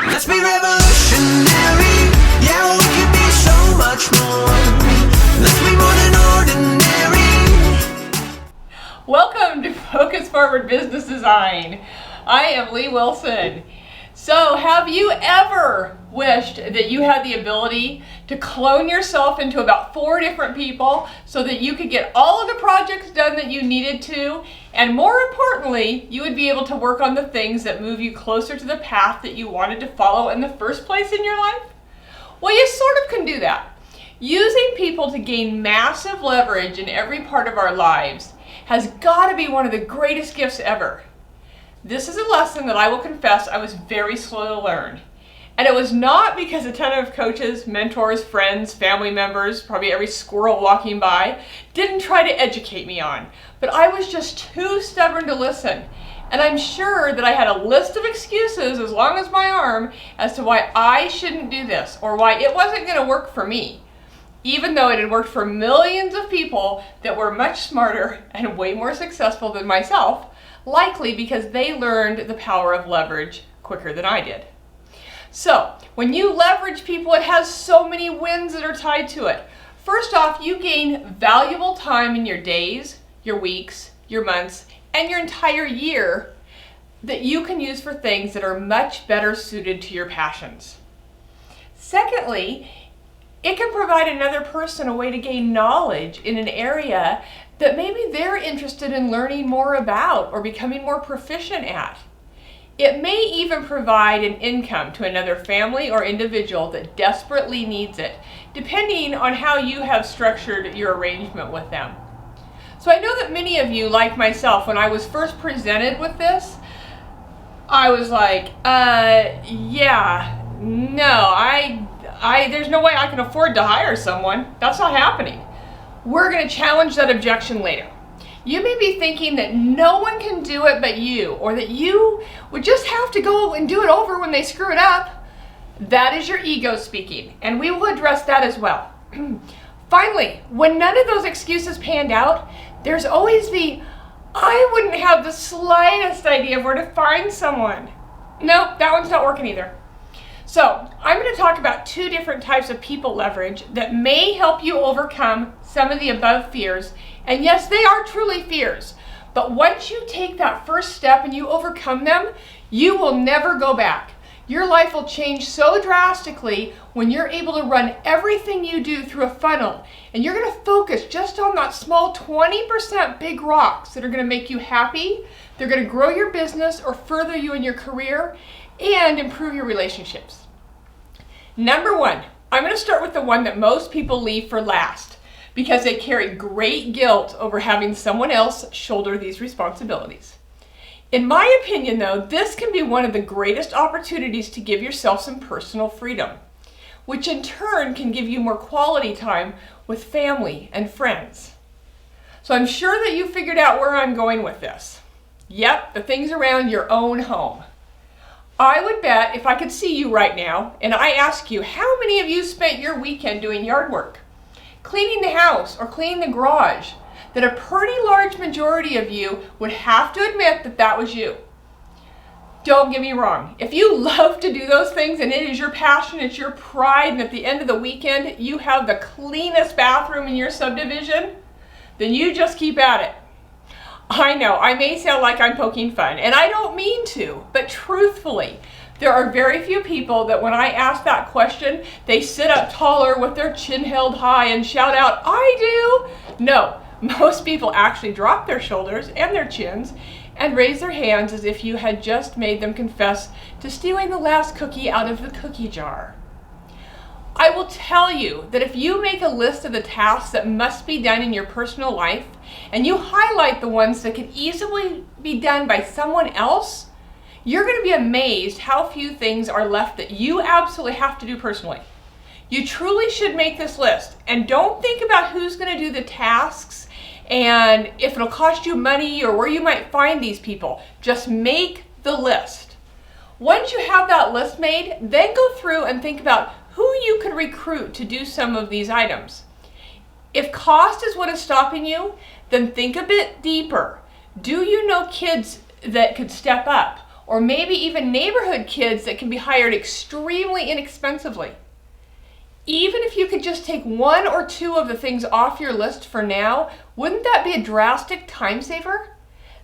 Let's be revolutionary. Yeah, we can be so much more. Let's be more than ordinary. Welcome to Focus Forward Business Design. I am Lee Wilson. So, have you ever wished that you had the ability to clone yourself into about 4 different people so that you could get all of the projects done that you needed to, and more importantly, you would be able to work on the things that move you closer to the path that you wanted to follow in the first place in your life? Well, you sort of can do that. Using people to gain massive leverage in every part of our lives has got to be one of the greatest gifts ever. This is a lesson that I will confess I was very slow to learn. And it was not because a ton of coaches, mentors, friends, family members, probably every squirrel walking by, didn't try to educate me on. But I was just too stubborn to listen. And I'm sure that I had a list of excuses as long as my arm as to why I shouldn't do this or why it wasn't going to work for me, even though it had worked for millions of people that were much smarter and way more successful than myself, likely because they learned the power of leverage quicker than I did. So, when you leverage people, it has so many wins that are tied to it. First off, you gain valuable time in your days, your weeks, your months, and your entire year that you can use for things that are much better suited to your passions. Secondly, it can provide another person a way to gain knowledge in an area that maybe they're interested in learning more about or becoming more proficient at. It may even provide an income to another family or individual that desperately needs it, depending on how you have structured your arrangement with them. So I know that many of you, like myself, when I was first presented with this, I was like, there's no way I can afford to hire someone. That's not happening. We're going to challenge that objection later. You may be thinking that no one can do it but you, or that you would just have to go and do it over when they screw it up. That is your ego speaking, and we will address that as well. Finally, when none of those excuses panned out, there's always I wouldn't have the slightest idea of where to find someone. Nope, that one's not working either. So, I'm going to talk about 2 different types of people leverage that may help you overcome some of the above fears. And yes, they are truly fears. But once you take that first step and you overcome them, you will never go back. Your life will change so drastically when you're able to run everything you do through a funnel. And you're going to focus just on that small 20% big rocks that are going to make you happy. They're going to grow your business or further you in your career and improve your relationships. Number 1, I'm going to start with the one that most people leave for last because they carry great guilt over having someone else shoulder these responsibilities. In my opinion, though, this can be one of the greatest opportunities to give yourself some personal freedom, which in turn can give you more quality time with family and friends. So I'm sure that you figured out where I'm going with this. Yep, the things around your own home. I would bet if I could see you right now and I ask you how many of you spent your weekend doing yard work, cleaning the house or cleaning the garage, that a pretty large majority of you would have to admit that that was you. Don't get me wrong. If you love to do those things and it is your passion, it's your pride, and at the end of the weekend you have the cleanest bathroom in your subdivision, then you just keep at it. I know, I may sound like I'm poking fun, and I don't mean to, but truthfully, there are very few people that when I ask that question, they sit up taller with their chin held high and shout out, "I do!" No, most people actually drop their shoulders and their chins and raise their hands as if you had just made them confess to stealing the last cookie out of the cookie jar. I will tell you that if you make a list of the tasks that must be done in your personal life and you highlight the ones that can easily be done by someone else, you're going to be amazed how few things are left that you absolutely have to do personally. You truly should make this list, and don't think about who's going to do the tasks and if it'll cost you money or where you might find these people. Just make the list. Once you have that list made, then go through and think about who you could recruit to do some of these items. If cost is what is stopping you, then think a bit deeper. Do you know kids that could step up? or maybe even neighborhood kids that can be hired extremely inexpensively. Even if you could just take one or two of the things off your list for now, wouldn't that be a drastic time saver?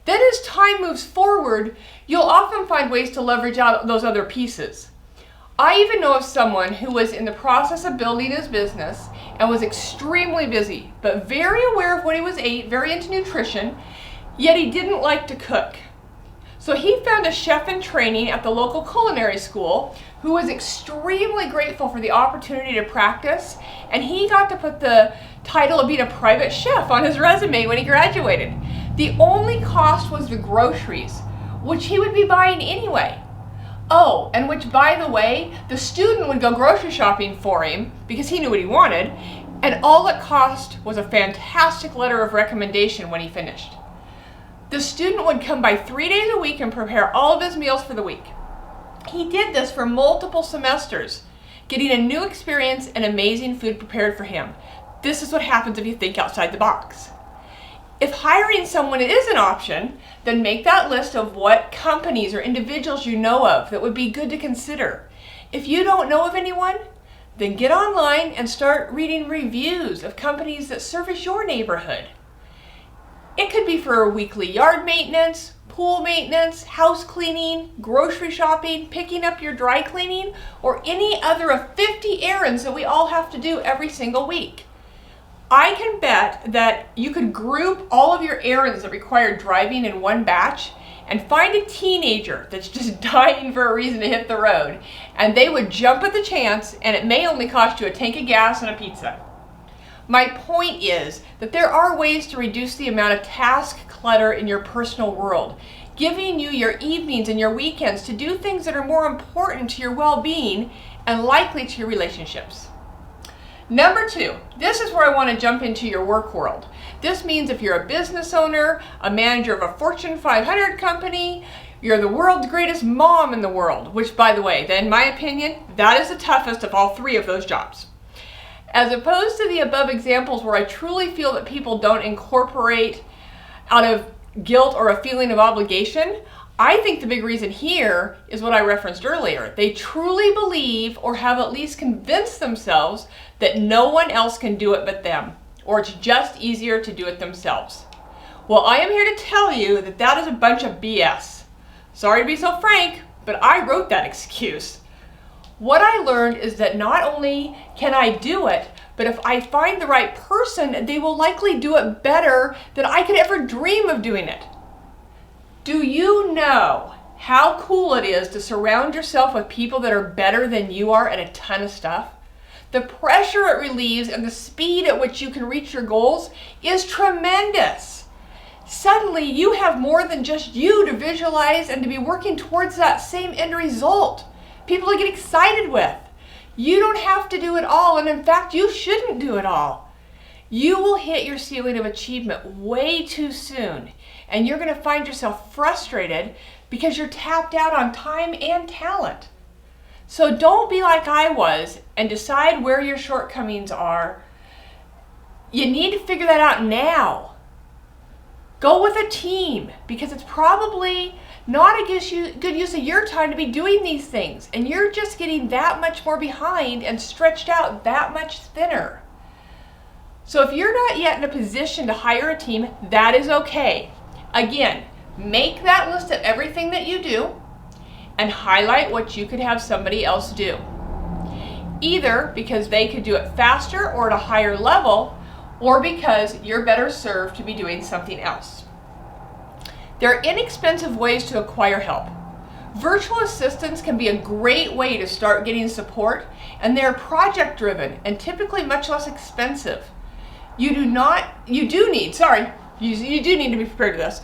Then as time moves forward, you'll often find ways to leverage out those other pieces. I even know of someone who was in the process of building his business and was extremely busy, but very aware of what he was ate, very into nutrition, yet he didn't like to cook. So he found a chef in training at the local culinary school who was extremely grateful for the opportunity to practice, and he got to put the title of being a private chef on his resume when he graduated. The only cost was the groceries, which he would be buying anyway. Oh, and which, by the way, the student would go grocery shopping for him because he knew what he wanted, and all it cost was a fantastic letter of recommendation when he finished. The student would come by 3 days a week and prepare all of his meals for the week. He did this for multiple semesters, getting a new experience and amazing food prepared for him. This is what happens if you think outside the box. If hiring someone is an option, then make that list of what companies or individuals you know of that would be good to consider. If you don't know of anyone, then get online and start reading reviews of companies that service your neighborhood. It could be for weekly yard maintenance, pool maintenance, house cleaning, grocery shopping, picking up your dry cleaning, or any other of 50 errands that we all have to do every single week. I can bet that you could group all of your errands that require driving in one batch and find a teenager that's just dying for a reason to hit the road, and they would jump at the chance, and it may only cost you a tank of gas and a pizza. My point is that there are ways to reduce the amount of task clutter in your personal world, giving you your evenings and your weekends to do things that are more important to your well-being and likely to your relationships. Number 2, this is where I want to jump into your work world. This means if you're a business owner, a manager of a Fortune 500 company, you're the world's greatest mom in the world, which, by the way, in my opinion, that is the toughest of all 3 of those jobs. As opposed to the above examples where I truly feel that people don't incorporate out of guilt or a feeling of obligation, I think the big reason here is what I referenced earlier. They truly believe or have at least convinced themselves that no one else can do it but them, or it's just easier to do it themselves. Well, I am here to tell you that that is a bunch of BS. Sorry to be so frank, but I wrote that excuse. What I learned is that not only can I do it, but if I find the right person, they will likely do it better than I could ever dream of doing it. Do you know how cool it is to surround yourself with people that are better than you are at a ton of stuff? The pressure it relieves and the speed at which you can reach your goals is tremendous. Suddenly, you have more than just you to visualize and to be working towards that same end result. People to get excited with. You don't have to do it all, and in fact, you shouldn't do it all. You will hit your ceiling of achievement way too soon, and you're going to find yourself frustrated because you're tapped out on time and talent. So don't be like I was and decide where your shortcomings are. You need to figure that out now. Go with a team because it's probably not a good use of your time to be doing these things, and you're just getting that much more behind and stretched out that much thinner. So if you're not yet in a position to hire a team, that is okay. Again, make that list of everything that you do and highlight what you could have somebody else do. Either because they could do it faster or at a higher level, or because you're better served to be doing something else. There are inexpensive ways to acquire help. Virtual assistants can be a great way to start getting support, and they're project driven and typically much less expensive. You do need to be prepared for this.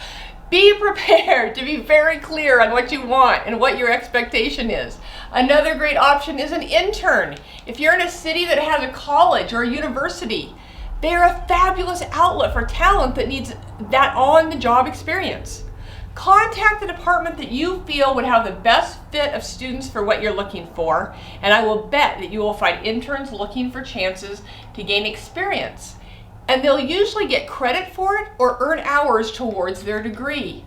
Be prepared to be very clear on what you want and what your expectation is. Another great option is an intern. If you're in a city that has a college or a university, they are a fabulous outlet for talent that needs that on-the-job experience. Contact the department that you feel would have the best fit of students for what you're looking for, and I will bet that you will find interns looking for chances to gain experience. And they'll usually get credit for it or earn hours towards their degree.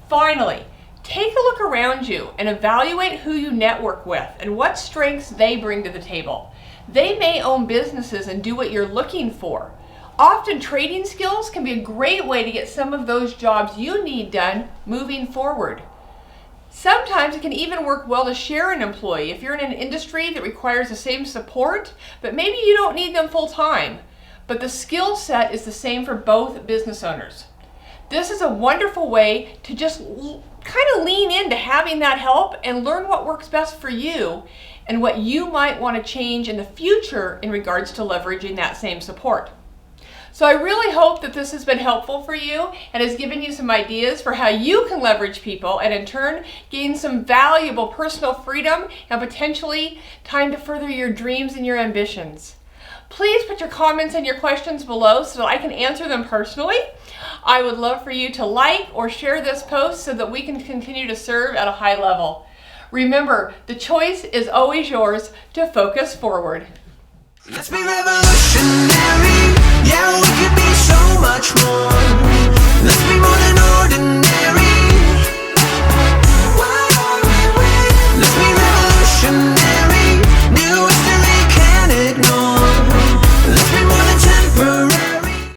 Finally, Take a look around you and evaluate who you network with and what strengths they bring to the table. They may own businesses and do what you're looking for. Often trading skills can be a great way to get some of those jobs you need done moving forward. Sometimes it can even work well to share an employee if you're in an industry that requires the same support, but maybe you don't need them full time. But the skill set is the same for both business owners. This is a wonderful way to just kind of lean into having that help and learn what works best for you and what you might want to change in the future in regards to leveraging that same support. So I really hope that this has been helpful for you and has given you some ideas for how you can leverage people and in turn gain some valuable personal freedom and potentially time to further your dreams and your ambitions. Please put your comments and your questions below so that I can answer them personally. I would love for you to like or share this post so that we can continue to serve at a high level. Remember, the choice is always yours to focus forward. Let's be revolutionary.